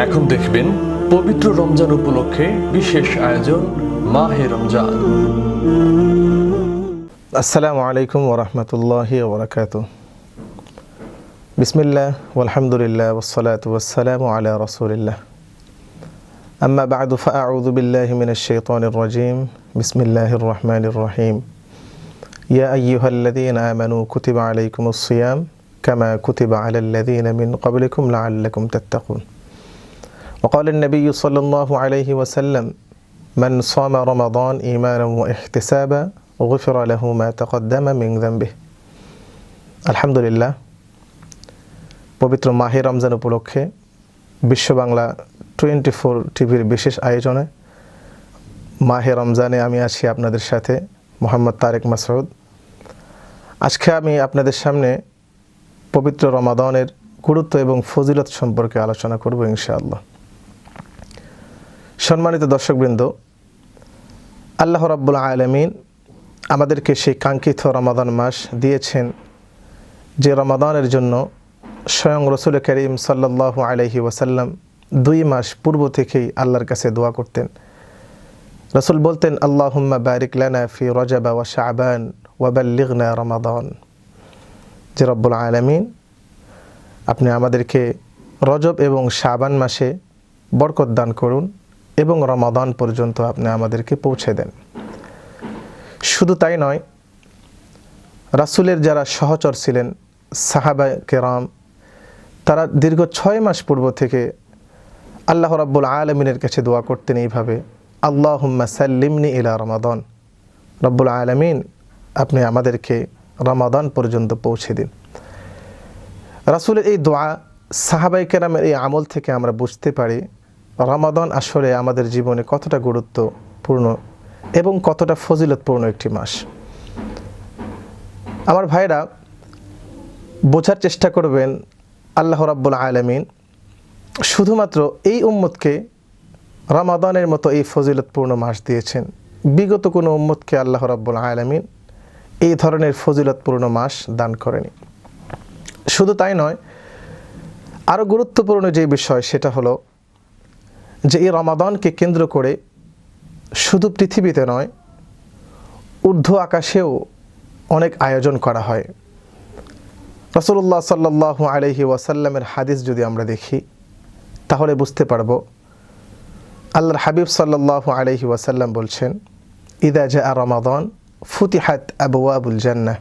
এখন দেখবেন পবিত্র রমজান উপলক্ষে বিশেষ আয়োজন মাহে রমজান। আসসালামু আলাইকুম ওয়া রাহমাতুল্লাহি ওয়া বারাকাতুহু। বিসমিল্লাহ ওয়ালহামদুলিল্লাহ ওয়াসসালাতু ওয়াসসালামু আলা রাসূলিল্লাহ। আম্মা বা'দু ফাআউযু বিল্লাহি মিনাশ শাইতানির রাজীম। বিসমিল্লাহির রাহমানির রহিম। ইয়া আইয়ুহাল্লাযীনা আমানু কুতিবা আলাইকুমুস সিয়াম কামা কুতিবা আলাল্লাযীনা মিন ক্বাবলিকুম লাআল্লাকুম তাত্তাকুন। وقال النبي صلى الله عليه وسلم من صام رمضان إيمانا واحتسابا غفر له ما تقدم من ذنبه। আলহামদুলিল্লাহ, পবিত্র মাহে রমজান উপলক্ষে বিশ্ব বাংলা 24 টিভির বিশেষ আয়োজনে মাহে রমজানে আমি আছি আপনাদের সাথে, মোহাম্মদ তারেক মাসউদ। আজকে আমি আপনাদের সামনে পবিত্র রমাদানের গুরুত্ব এবং ফজিলত সম্পর্কে আলোচনা করব ইনশাআল্লাহ। সম্মানিত দর্শকবৃন্দ, আল্লাহ রাব্বুল আলামিন আমাদেরকে সেই কাঙ্ক্ষিত রমাদান মাস দিয়েছেন, যে রমাদানের জন্য স্বয়ং রসুল করিম সাল্লাল্লাহু আলাইহি ওয়াসাল্লাম 2 মাস পূর্ব থেকেই আল্লাহর কাছে দোয়া করতেন। রসুল বলতেন, আল্লাহুম্মা বারিক লানা ফি রজব ওয়া শাবান ওয়া বাল্লিগনা রমাদান। যে রব্বুল আলামিন, আপনি আমাদেরকে রজব এবং শাবান মাসে বরকত দান করুন এবং রমাদান পর্যন্ত আপনি আমাদেরকে পৌঁছে দেন। শুধু তাই নয়, রাসূলের যারা সহচর ছিলেন সাহাবা কেরাম, তারা দীর্ঘ 6 মাস পূর্ব থেকে আল্লাহ রাব্বুল আলামিনের কাছে দোয়া করতেন এইভাবে, আল্লাহুম্মা সাল্লিমনি ইলা রমাদান। রব্বুল আলামিন, আপনি আমাদেরকে রমাদান পর্যন্ত পৌঁছে দিন। রাসূলের এই দোয়া, সাহাবায়ে কেরামের এই আমল থেকে আমরা বুঝতে পারি রমাদান আসলে আমাদের জীবনে কতটা গুরুত্বপূর্ণ এবং কতটা ফজিলতপূর্ণ একটি মাস। আমার ভাইরা, বোঝার চেষ্টা করবেন, আল্লাহ রাব্বুল আলামিন শুধুমাত্র এই উম্মতকে রমাদানের মতো এই ফজিলতপূর্ণ মাস দিয়েছেন। বিগত কোনো উম্মতকে আল্লাহ রাব্বুল আলামিন এই ধরনের ফজিলতপূর্ণ মাস দান করেনি। শুধু তাই নয়, আরও গুরুত্বপূর্ণ যে বিষয় সেটা হলো যে এই রমাদানকে কেন্দ্র করে শুধু পৃথিবীতে নয়, ঊর্ধ্ব আকাশেও অনেক আয়োজন করা হয়। রাসূলুল্লাহ সাল্লাল্লাহু আলাইহি ওয়াসাল্লামের হাদিস যদি আমরা দেখি তাহলে বুঝতে পারব, আল্লাহর হাবিব সাল্লাল্লাহু আলাইহি ওয়াসাল্লাম বলছেন, ইদা জাআ রমাদান ফুতিহাত আবওয়াবুল জান্নাহ।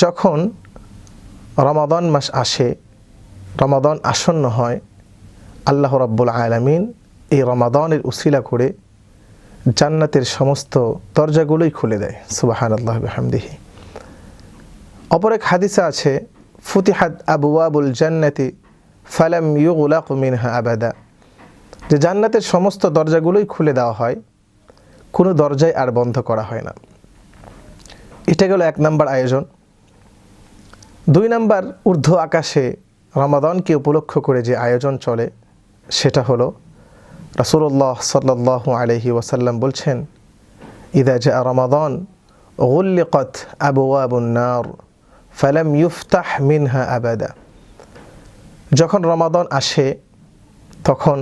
যখন রমাদান মাস আসে, রমাদান আসন্ন হয়, আল্লাহ রাব্বুল আলামিন এই রমাদানের উসিলা করে জান্নাতের সমস্ত দরজাগুলোই খুলে দেয়। সুবহানাল্লাহি ওয়া বিহামদিহি। অপর এক হাদিসে আছে, ফুতিহাত আবওয়াবুল জান্নাতি ফালাম ইউগলাক মিনহা আবাদা। যে জান্নাতের সমস্ত দরজাগুলোই খুলে দেওয়া হয়, কোনো দরজাই আর বন্ধ করা হয় না। এটা গেল 1 নম্বর আয়োজন। 2 নম্বর, ঊর্ধ্ব আকাশে রমাদানকে উপলক্ষ করে যে আয়োজন চলে সেটা হলো, রাসূলুল্লাহ সাল্লাল্লাহু আলাইহি ওয়াসাল্লাম বলছেন, ইদা জাআ রমাদান গুল্লিকাত আবওয়াবুন নার ফালাম ইফতাহ মিনহা আবাদা। যখন রমাদান আসে তখন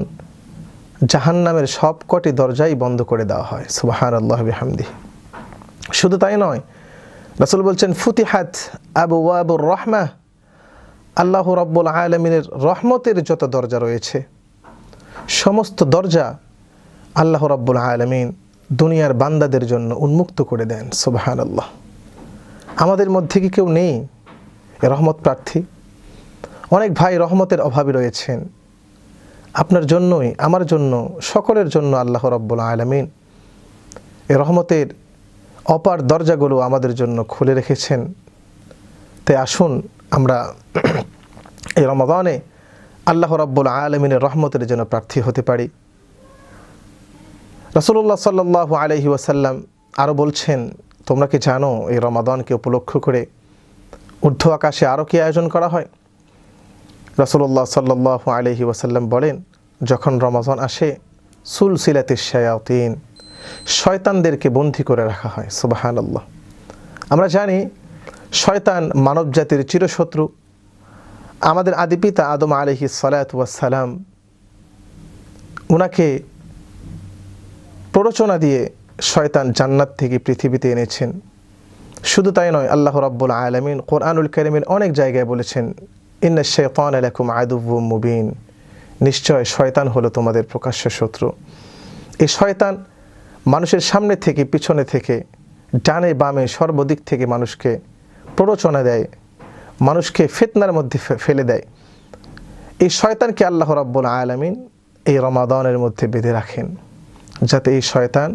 জাহান্নামের সবকটি দরজাই বন্ধ করে দেওয়া হয়। সুবহানাল্লাহি ওয়া বিহামদিহি। শুধু তাই নয়, রাসূল বলছেন, ফুতিহাত আবওয়াবুর রাহমাহ। আল্লাহ রাব্বুল আলামিনের রহমতের যত দরজা রয়েছে, সমস্ত দরজা আল্লাহ রাব্বুল আলামিন দুনিয়ার বান্দাদের জন্য উন্মুক্ত করে দেন। সুবহানাল্লাহ। আমাদের মধ্যে কি কেউ নেই রহমত প্রার্থী? অনেক ভাই রহমতের অভাবে রয়েছেন। আপনার জন্যই, আমার জন্য, সকলের জন্য আল্লাহ রাব্বুল আলামিন এই রহমতের অপার দরজাগুলো আমাদের জন্য খুলে রেখেছেন। তাই আসুন আমরা এই রমাদানে আল্লাহ রাব্বুল আলামিনের রহমতের জন্য প্রার্থী হতে পারি। রাসূলুল্লাহ সাল্লাল্লাহু আলাইহি ওয়াসাল্লাম আরও বলছেন, তোমরা কি জানো এই রমাদানকে উপলক্ষ করে ঊর্ধ্ব আকাশে আরও কি আয়োজন করা হয়? রাসূলুল্লাহ সাল্লাল্লাহু আলাইহি ওয়াসাল্লাম বলেন, যখন রমাদান আসে সুলসিলাতিশ শায়াতিন, শয়তানদেরকে বন্দী করে রাখা হয়। সুবহানাল্লাহ। আমরা জানি শয়তান মানব জাতির চিরশত্রু। আমাদের আদিপিতা আদম আলাইহিস সালাতু ওয়াস সালাম, ওনাকে প্ররোচনা দিয়ে শয়তান জান্নাত থেকে পৃথিবীতে এনেছেন। শুধু তাই নয়, আল্লাহ রাব্বুল আলামিন কোরআনুল কারীমের অনেক জায়গায় বলেছেন, ইন্নাশ শাইতানা লাকুম আদুউম মুবিন, নিশ্চয় শয়তান হলো তোমাদের প্রকাশ্য শত্রু। এই শয়তান মানুষের সামনে থেকে, পিছনে থেকে, ডানে বামে সর্বদিক থেকে মানুষকে প্ররোচনা দেয়, মানুষকে ফিতনার মধ্যে ফেলে দেয়। এই শয়তানকে আল্লাহ রাব্বুল আলামিন এই রমাদানের মধ্যে বেঁধে রাখেন, যাতে এই শয়তান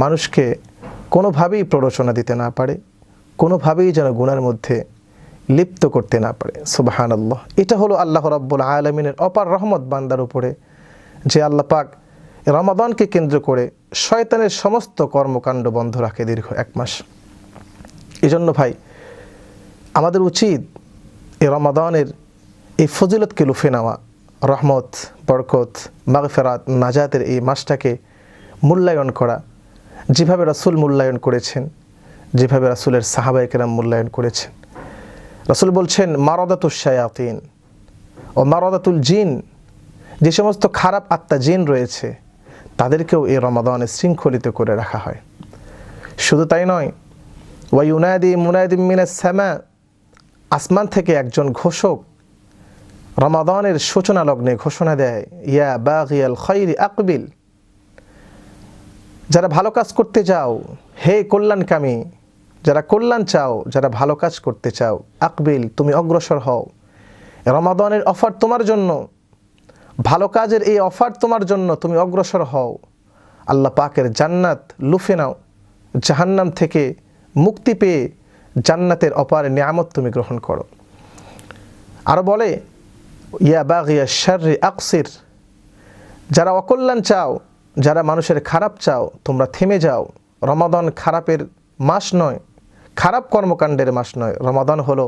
মানুষকে কোনোভাবেই প্ররোচনা দিতে না পারে, কোনোভাবেই যেন গুনার মধ্যে লিপ্ত করতে না পারে। সুবহানাল্লাহ। এটা হলো আল্লাহ রাব্বুল আলামিনের অপার রহমত বান্দার উপরে, যে আল্লাহ পাক রমাদানকে কেন্দ্র করে শয়তানের সমস্ত কর্মকাণ্ড বন্ধ রাখে দীর্ঘ 1 মাস। এজন্য ভাই, আমাদের উচিত এই রমাদানের এই ফজিলতকে লুফে নেওয়া, রহমত, বরকত, মাগফিরাত, নাজাতের এই মাসটাকে মূল্যায়ন করা, যেভাবে রাসূল মূল্যায়ন করেছেন, যেভাবে রাসূলের সাহাবায়ে কেরাম মূল্যায়ন করেছেন। রাসূল বলছেন, মারাদাতুশ শায়াতিন ও মারাদাতুল জিন, যে সমস্ত খারাপ আত্মা জিন রয়েছে তাদেরকেও এই রমাদানে শৃঙ্খলিত করে রাখা হয়। শুধু তাই নয়, ওয়া ইউনাদি মুনাদিম মিনাস সামা, আসমান থেকে একজন ঘোষক রমাদানের সূচনা লগ্নে ঘোষণা দেয়, ইয়া বাগিয়াল খায়রি আকবিল, যারা ভালো কাজ করতে যাও, হে কল্যাণকামী, যারা কল্যাণ চাও, যারা ভালো কাজ করতে চাও, আকবিল, তুমি অগ্রসর হও। রমাদানের অফার তোমার জন্য, ভালো কাজের এই অফার তোমার জন্য, তুমি অগ্রসর হও। আল্লাহ পাকের জান্নাত লুফে নাও, জাহান্নাম থেকে মুক্তি পেয়ে জান্নাতের অপার নিয়ামত তুমি গ্রহণ করো। আরও বলে, ইয়া বাগিয়া শাররি আকসির, যারা অকল্যাণ চাও, যারা মানুষের খারাপ চাও, তোমরা থেমে যাও। রমাদান খারাপের মাস নয়, খারাপ কর্মকাণ্ডের মাস নয়। রমাদান হলো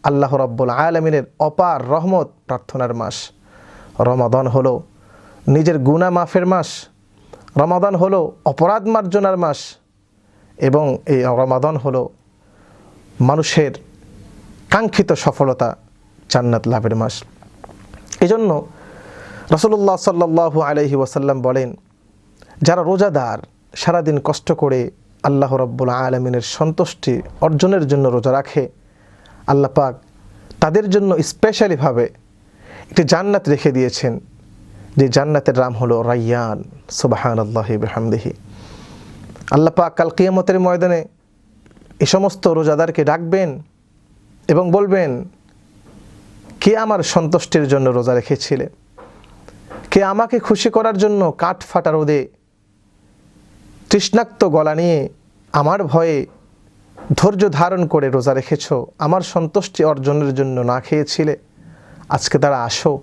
আল্লাহ রাব্বুল আলামিনের অপার রহমত প্রার্থনার মাস। রমাদান হলো নিজের গুনাহ মাফের মাস। রমাদান হলো অপরাধ মার্জনার মাস। এবং এই রমাদান হলো মানুষের কাঙ্ক্ষিত সফলতা, জান্নাত লাভের মাস। এজন্য রাসূলুল্লাহ সাল্লাল্লাহু আলাইহি ওয়াসাল্লাম বলেন, যারা রোজাদার, সারাদিন কষ্ট করে আল্লাহ রাব্বুল আলামিনের সন্তুষ্টি অর্জনের জন্য রোজা রাখে, আল্লাহ পাক তাদের জন্য স্পেশালিভাবে একটি জান্নাত রেখে দিয়েছেন, যে জান্নাতের নাম হলো রায়্যান। সুবহানাল্লাহি বিহামদিহি। আল্লাহ পাক কাল কিয়ামতের ময়দানে এই সমস্ত রোজাদারকে ডাকবেন এবং বলবেন, কে আমার সন্তুষ্টির জন্য রোজা রেখেছিলে? কে আমাকে খুশি করার জন্য কাঠ ফাটা রোদে তৃষ্ণাক্ত গলা নিয়ে আমার ভয়ে ধৈর্য ধারণ করে রোজা রেখেছ, আমার সন্তুষ্টি অর্জনের জন্য না খেয়েছিলে? আজকে তারা আসো,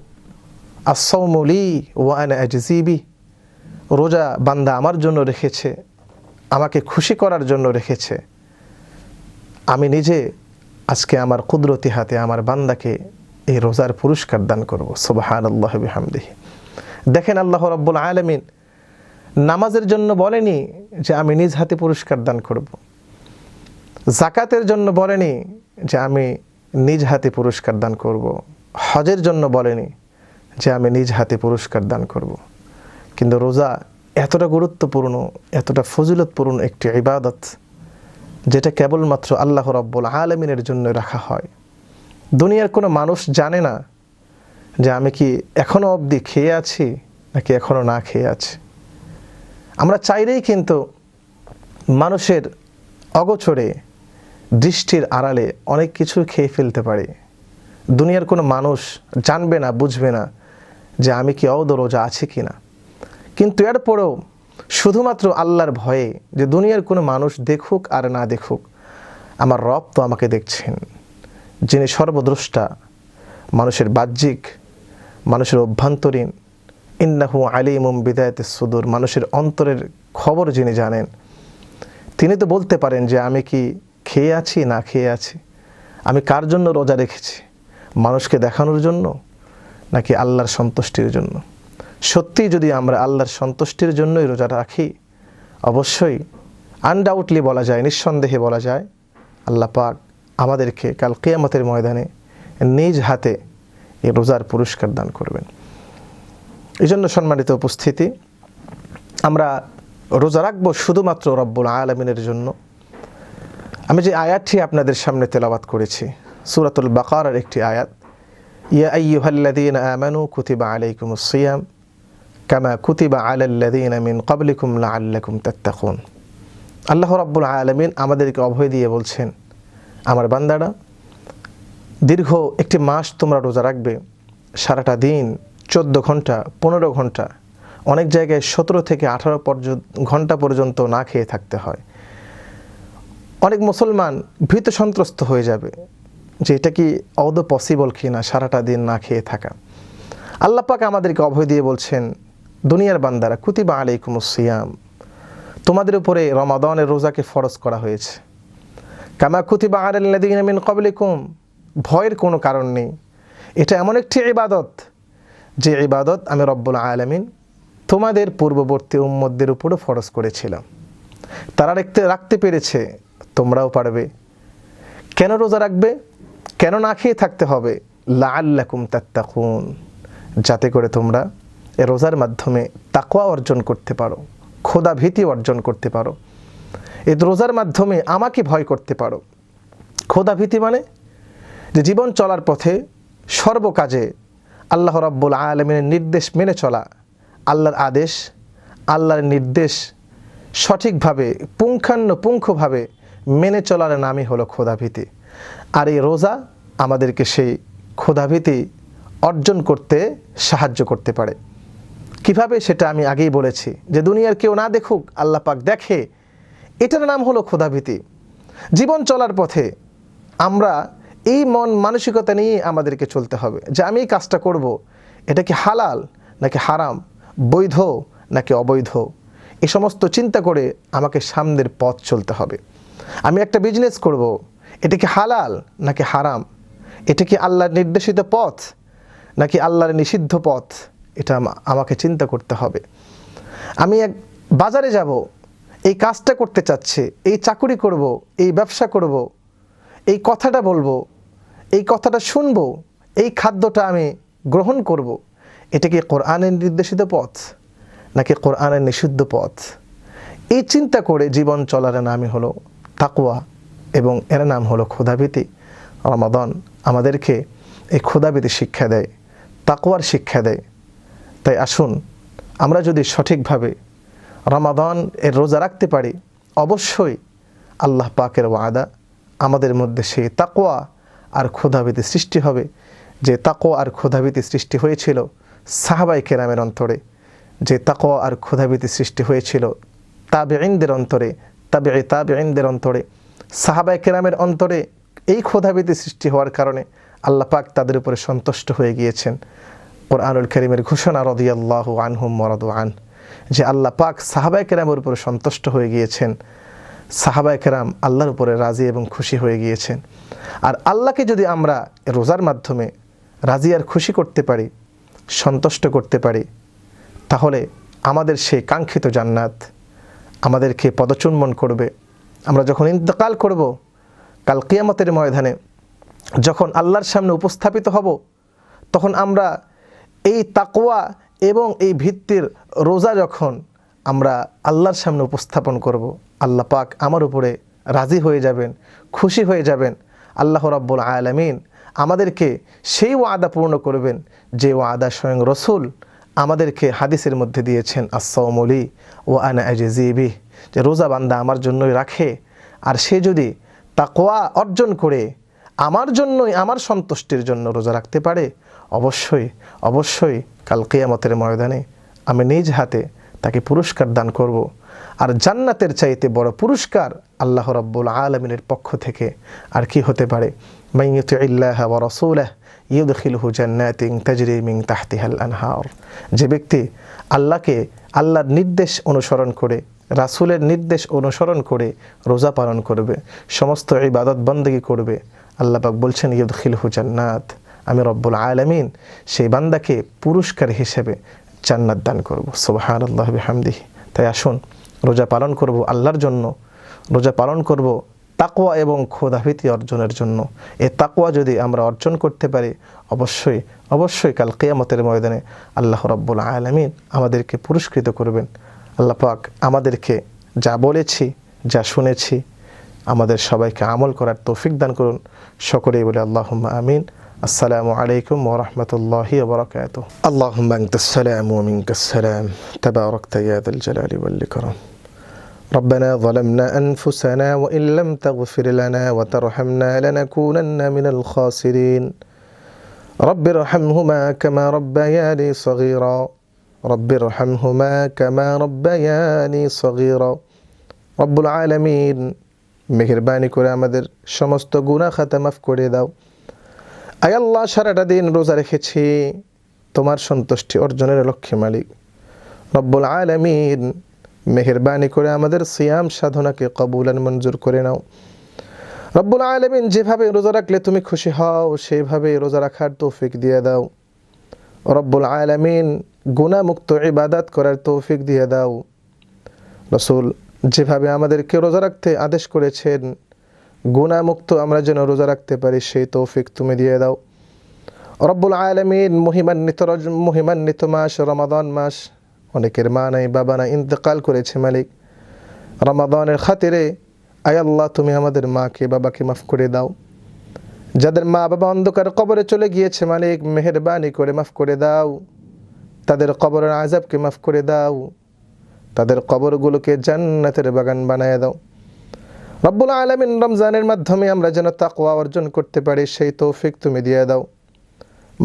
আস-সাওমু লি ওয়া আনা আজজি বিহি, রোজা বান্দা আমার জন্য রেখেছে, আমাকে খুশি করার জন্য রেখেছে। আমি নিজে আজকে আমার কুদরতি হাতে আমার বান্দাকে এই রোজার পুরস্কার দান করব। সুবহানাল্লাহি বিহামদিহি। দেখেন, আল্লাহ রাব্বুল আলামিন নামাজের জন্য বলেনি যে আমি নিজ হাতে পুরস্কার দান করব, যাকাতের জন্য বলেনি যে আমি নিজ হাতে পুরস্কার দান করব, হজের জন্য বলেনি যে আমি নিজ হাতে পুরস্কার দান করব। কিন্তু রোজা এতটা গুরুত্বপূর্ণ, এতটা ফজিলতপূর্ণ একটি ইবাদত, যেটা কেবলমাত্র আল্লাহ রাব্বুল আলামিনের জন্য রাখা হয়। দুনিয়ার কোনো মানুষ জানে না যে আমি কি এখনও অবধি খেয়ে আছি নাকি এখনও না খেয়ে আছি। আমরা চাইলেই কিন্তু মানুষের অগোচরে, দৃষ্টির আড়ালে অনেক কিছু খেয়ে ফেলতে পারি। দুনিয়ার কোনো মানুষ জানবে না, বুঝবে না যে আমি কি অবধ রোজা আছি কি না। কিন্তু এরপরেও শুধুমাত্র আল্লাহর ভয়ে, যে দুনিয়ার কোনো মানুষ দেখুক আর না দেখুক, আমার রব তো আমাকে দেখছেন, যিনি সর্বদ্রষ্টা, মানুষের বাহ্যিক, মানুষের অভ্যন্তরীণ, ইন্নাহু আলিমুম বিদায়াতিস সুদূর, মানুষের অন্তরের খবর যিনি জানেন, তিনি তো বলতে পারেন যে আমি কি খেয়ে আছি না খেয়ে আছি, আমি কার জন্য রোজা রেখেছি, মানুষকে দেখানোর জন্য নাকি আল্লাহর সন্তুষ্টির জন্য। সত্যিই যদি আমরা আল্লাহর সন্তুষ্টির জন্যই রোজা রাখি, অবশ্যই আনডাউটলি বলা যায়, নিঃসন্দেহে বলা যায়, আল্লাহ পাক আমাদেরকে কাল কিয়ামতের ময়দানে নিজ হাতে এই রোজার পুরস্কার দান করবেন। এই জন্য সম্মানিত উপস্থিতি, আমরা রোজা রাখবো শুধুমাত্র রব্বুল আলামিনের জন্য। আমি যে আয়াতটি আপনাদের সামনে তেলাওয়াত করেছি সূরাতুল বাকারার একটি আয়াত, ইয়া আইয়ুহাল্লাযীনা আমানু কুতিবা আলাইকুমুস সিয়াম কামা কুতিবা আলাল্লাযীনা মিন ক্বাবলিকুম লাআল্লাকুম তাত্তাকুন। আল্লাহ রাব্বুল আলামিন আমাদেরকে অভয় দিয়ে বলছেন, আমার বান্দারা, দীর্ঘ একটি মাস তোমরা রোজা রাখবে, সারাটা দিন 14 ঘন্টা 15 ঘন্টা, অনেক জায়গায় 17 থেকে 18 ঘন্টা পর্যন্ত না খেয়ে থাকতে হয়। অনেক মুসলমান ভীত সন্ত্রস্ত হয়ে যাবে যে এটা কি আদৌ পসিবল কি না, সারাটা দিন না খেয়ে থাকা। আল্লাহ পাক আমাদেরকে অভয় দিয়ে বলছেন, দুনিয়ার বান্দারা, কুতিবা আলাইকুমুস সিয়াম, তোমাদের উপরে রমাদানের রোজাকে ফরজ করা হয়েছে। কামা কুতিবা আলাল্লাযীনা মিন ক্বাবলিকুম, ভয়ের কোনো কারণ নেই। এটা এমন একটি ইবাদত যে ইবাদত আমি রব্বুল আলামিন তোমাদের পূর্ববর্তী উম্মতদের উপরও ফরজ করেছিলাম। তারা রাখতে পেরেছে, তোমরাও পারবে। কেন রোজা রাখবে? কেন না খেয়ে থাকতে হবে? লাআল্লাকুম তাত্তাকুন, যাতে করে তোমরা এই রোজার মাধ্যমে তাকওয়া অর্জন করতে পারো, খোদা ভীতি অর্জন করতে পারো। এই রোজার মাধ্যমে আমাকে ভয় করতে পারো। খোদা ভীতি মানে যে জীবন চলার পথে সর্বকাজে আল্লাহ রাব্বুল আলামিনের নির্দেশ মেনে চলা, আল্লাহর আদেশ, আল্লাহর নির্দেশ সঠিকভাবে পুঙ্খানুপুঙ্খভাবে মেনে চলার নামই হলো খোদাভীতি। আর এই রোজা আমাদেরকে সেই খোদাভীতি অর্জন করতে সাহায্য করতে পারে। কিভাবে সেটা আমি আগেই বলেছি, যে দুনিয়ার কেউ না দেখুক, আল্লাহ পাক দেখে, এটার নাম হলো খোদাভীতি। জীবন চলার পথে আমরা এই মন মানসিকতা নিয়ে আমাদেরকে চলতে হবে যে আমি এই কাজটা করব, এটা কি হালাল নাকি হারাম, বৈধ নাকি অবৈধ, এই সমস্ত চিন্তা করে আমাকে সামনের পথ চলতে হবে। আমি একটা বিজনেস করব, এটা কি হালাল নাকি হারাম, এটা কি আল্লাহর নির্দেশিত পথ নাকি আল্লাহর নিষিদ্ধ পথ, এটা আমাকে চিন্তা করতে হবে। আমি এক বাজারে যাব, এই কাজটা করতে চাচ্ছি, এই চাকুরি করব, এই ব্যবসা করব, এই কথাটা বলবো, এই কথাটা শুনবো, এই খাদ্যটা আমি গ্রহণ করব, এটা কি কোরআনের নির্দেশিত পথ নাকি কোরআনের নিষিদ্ধ পথ, এই চিন্তা করে জীবন চলার নামই হলো তাকওয়া এবং এর নাম হলো খোদাভীতি। রমাদান আমাদেরকে এই খোদাভীতি শিক্ষা দেয়, তাকওয়ার শিক্ষা দেয়। তাই আসুন আমরা যদি সঠিকভাবে রমাদান এর রোজা রাখতে পারি, অবশ্যই আল্লাহ পাকের ওয়াদা আমাদের মধ্যে সেই তাকওয়া আর খোদাভীতি সৃষ্টি হবে, যে তাকওয়া আর খোদাভীতি সৃষ্টি হয়েছিল সাহাবায়ে কেরামের অন্তরে, যে তাকওয়া আর খোদাভীতি সৃষ্টি হয়েছিল তাবেঈনদের অন্তরে, তাবেঈনদের অন্তরে, সাহাবায়ে কেরামের অন্তরে। এই খোদাভীতি সৃষ্টি হওয়ার কারণে আল্লাহ পাক তাদের উপরে সন্তুষ্ট হয়ে গিয়েছেন। কুরআনুল কারীমের ঘোষণা, রাদিয়াল্লাহু আনহুম ওয়া রাদু আন, যে আল্লাহ পাক সাহাবায়ে কেরামের উপরে সন্তুষ্ট হয়ে গিয়েছেন, সাহাবায়ে কেরাম আল্লাহর উপরে রাজি এবং খুশি হয়ে গিয়েছেন। আর আল্লাহকে যদি আমরা রোজার মাধ্যমে রাজি আর খুশি করতে পারি, সন্তুষ্ট করতে পারি, তাহলে আমাদের সেই কাঙ্ক্ষিত জান্নাত আমাদেরকে পদচুম্বন করবে। আমরা যখন ইন্তেকাল করব, কাল কিয়ামতের ময়দানে যখন আল্লাহর সামনে উপস্থাপিত হব, তখন আমরা এই তাকওয়া এবং এই ভিত্তির রোজা যখন আমরা আল্লাহর সামনে উপস্থাপন করব, আল্লাহ পাক আমার উপরে রাজি হয়ে যাবেন, খুশি হয়ে যাবেন। আল্লাহ রাব্বুল আলামিন আমাদেরকে সেই ওয়াদা পূর্ণ করবেন যে ওয়াদা স্বয়ং রসুল আমাদেরকে হাদিসের মধ্যে দিয়েছেন, as-সাওমু লি ওয়া আনা আজজি বিহি, যে রোজা বান্দা আমার জন্যই রাখে, আর সে যদি তাকওয়া অর্জন করে আমার জন্যই, আমার সন্তুষ্টির জন্য রোজা রাখতে পারে, অবশ্যই অবশ্যই কাল কিয়ামতের ময়দানে আমি নিজ হাতে তাকে পুরস্কার দান করব। আর জান্নাতের চাইতে বড় পুরস্কার আল্লাহ রাব্বুল আলামিনের পক্ষ থেকে আর কি হতে পারে? মান ইউতিইল্লাহা ওয়া রাসূলাহু ইউদখিলহু জান্নাতিন তাজরি মিন তাহতিহাল আনহার, যে ব্যক্তি আল্লাহকে, আল্লাহর নির্দেশ অনুসরণ করে, রাসূলের নির্দেশ অনুসরণ করে রোজা পালন করবে, সমস্ত ইবাদত বন্দেগী করবে, আল্লাহ পাক বলছেন ইউদখিলহু জান্নাত, আমি রব্বুল আলামিন সেই বান্দাকে পুরস্কার হিসেবে জান্নাত দান করব। সুবহানাল্লাহি বিহামদিহি। তাই আসুন রোজা পালন করব আল্লাহর জন্য, রোজা পালন করব তাকওয়া এবং খোদাভীতি অর্জনের জন্য। এই তাকওয়া যদি আমরা অর্জন করতে পারি, অবশ্যই অবশ্যই কাল কিয়ামতের ময়দানে আল্লাহ রাব্বুল আলামিন আমাদেরকে পুরস্কৃত করবেন। আল্লাহ পাক আমাদেরকে যা বলেছি, যা শুনেছি, আমাদের সবাইকে আমল করার তৌফিক দান করুন। সকলেই বলে আল্লাহুম্মা আমিন। আসসালামু আলাইকুম ওয়া রাহমাতুল্লাহি ওয়া বারাকাতুহু। আল্লাহুম্মা আনতাস সালাম ওয়া মিনকাস সালাম, তাবারাকতা ইয়া যাল জালালি ওয়াল ইকরাম। ربنا ظلمنا أنفسنا وإن لم تغفر لنا وترحمنا لنكونن من الخاسرين رب ارحمهما كما ربياني صغيرا رب ارحمهما كما ربياني صغيرا رب العالمين মেহেরবানি করে আমাদের সমস্ত গুনাহ খাতা মাফ করে দাও। আয় আল্লাহ, সারাটা দিন রোজা রেখেছি তোমার সন্তুষ্টি অর্জনের লক্ষ্যে মালিক রব্বুল আলামিন, মেহেরবানি করে আমাদের সিয়াম সাধনাকে কবুলান মঞ্জুর করে নাও। রব্বুল আলামিন, যেভাবে রোজা রাখলে তুমি খুশি হও সেইভাবে রোজা রাখার তৌফিক দিয়ে দাও। রব্বুল আলামিন, গুনাহমুক্ত ইবাদত করার তৌফিক দিয়ে দাও। রাসূল যেভাবে আমাদেরকে রোজা রাখতে আদেশ করেছেন, গুনাহমুক্ত আমরা যেন রোজা রাখতে পারি সেই তৌফিক তুমি দিয়ে দাও। রব্বুল আলামিন, মহিমান্বিত মাস রমাদান মাস, অনেকের মা নাই বাবা নাই, ইন্তেকাল করেছে মালিক। রমাদানের খাতিরে আয় আল্লাহ, তুমি আমাদের মাকে বাবাকে মাফ করে দাও। যাদের মা বাবা অন্ধকার কবরে চলে গিয়েছে মালিক, মেহেরবানি করে মাফ করে দাও। তাদের কবরের আযাবকে মাফ করে দাও, তাদের কবরগুলোকে জান্নাতের বাগান বানায় দাও। রব্বুল আলামিন, রমজানের মাধ্যমে আমরা যেন তাকওয়া অর্জন করতে পারি সেই তৌফিক তুমি দিয়ে দাও।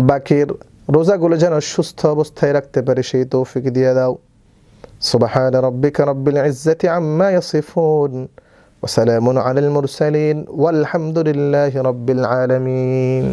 বাকির রোজাগুলো যেন সুস্থ অবস্থায় রাখতে পারি সেই তৌফিক দিয়ে দাও। সুবহানা রাব্বিকা রাব্বিল ইজ্জাতি আম্মা ইয়াসিফুন ওয়া সালামুন আলাল মুরসালিন ওয়াল হামদুলিল্লাহি রাব্বিল আলামিন।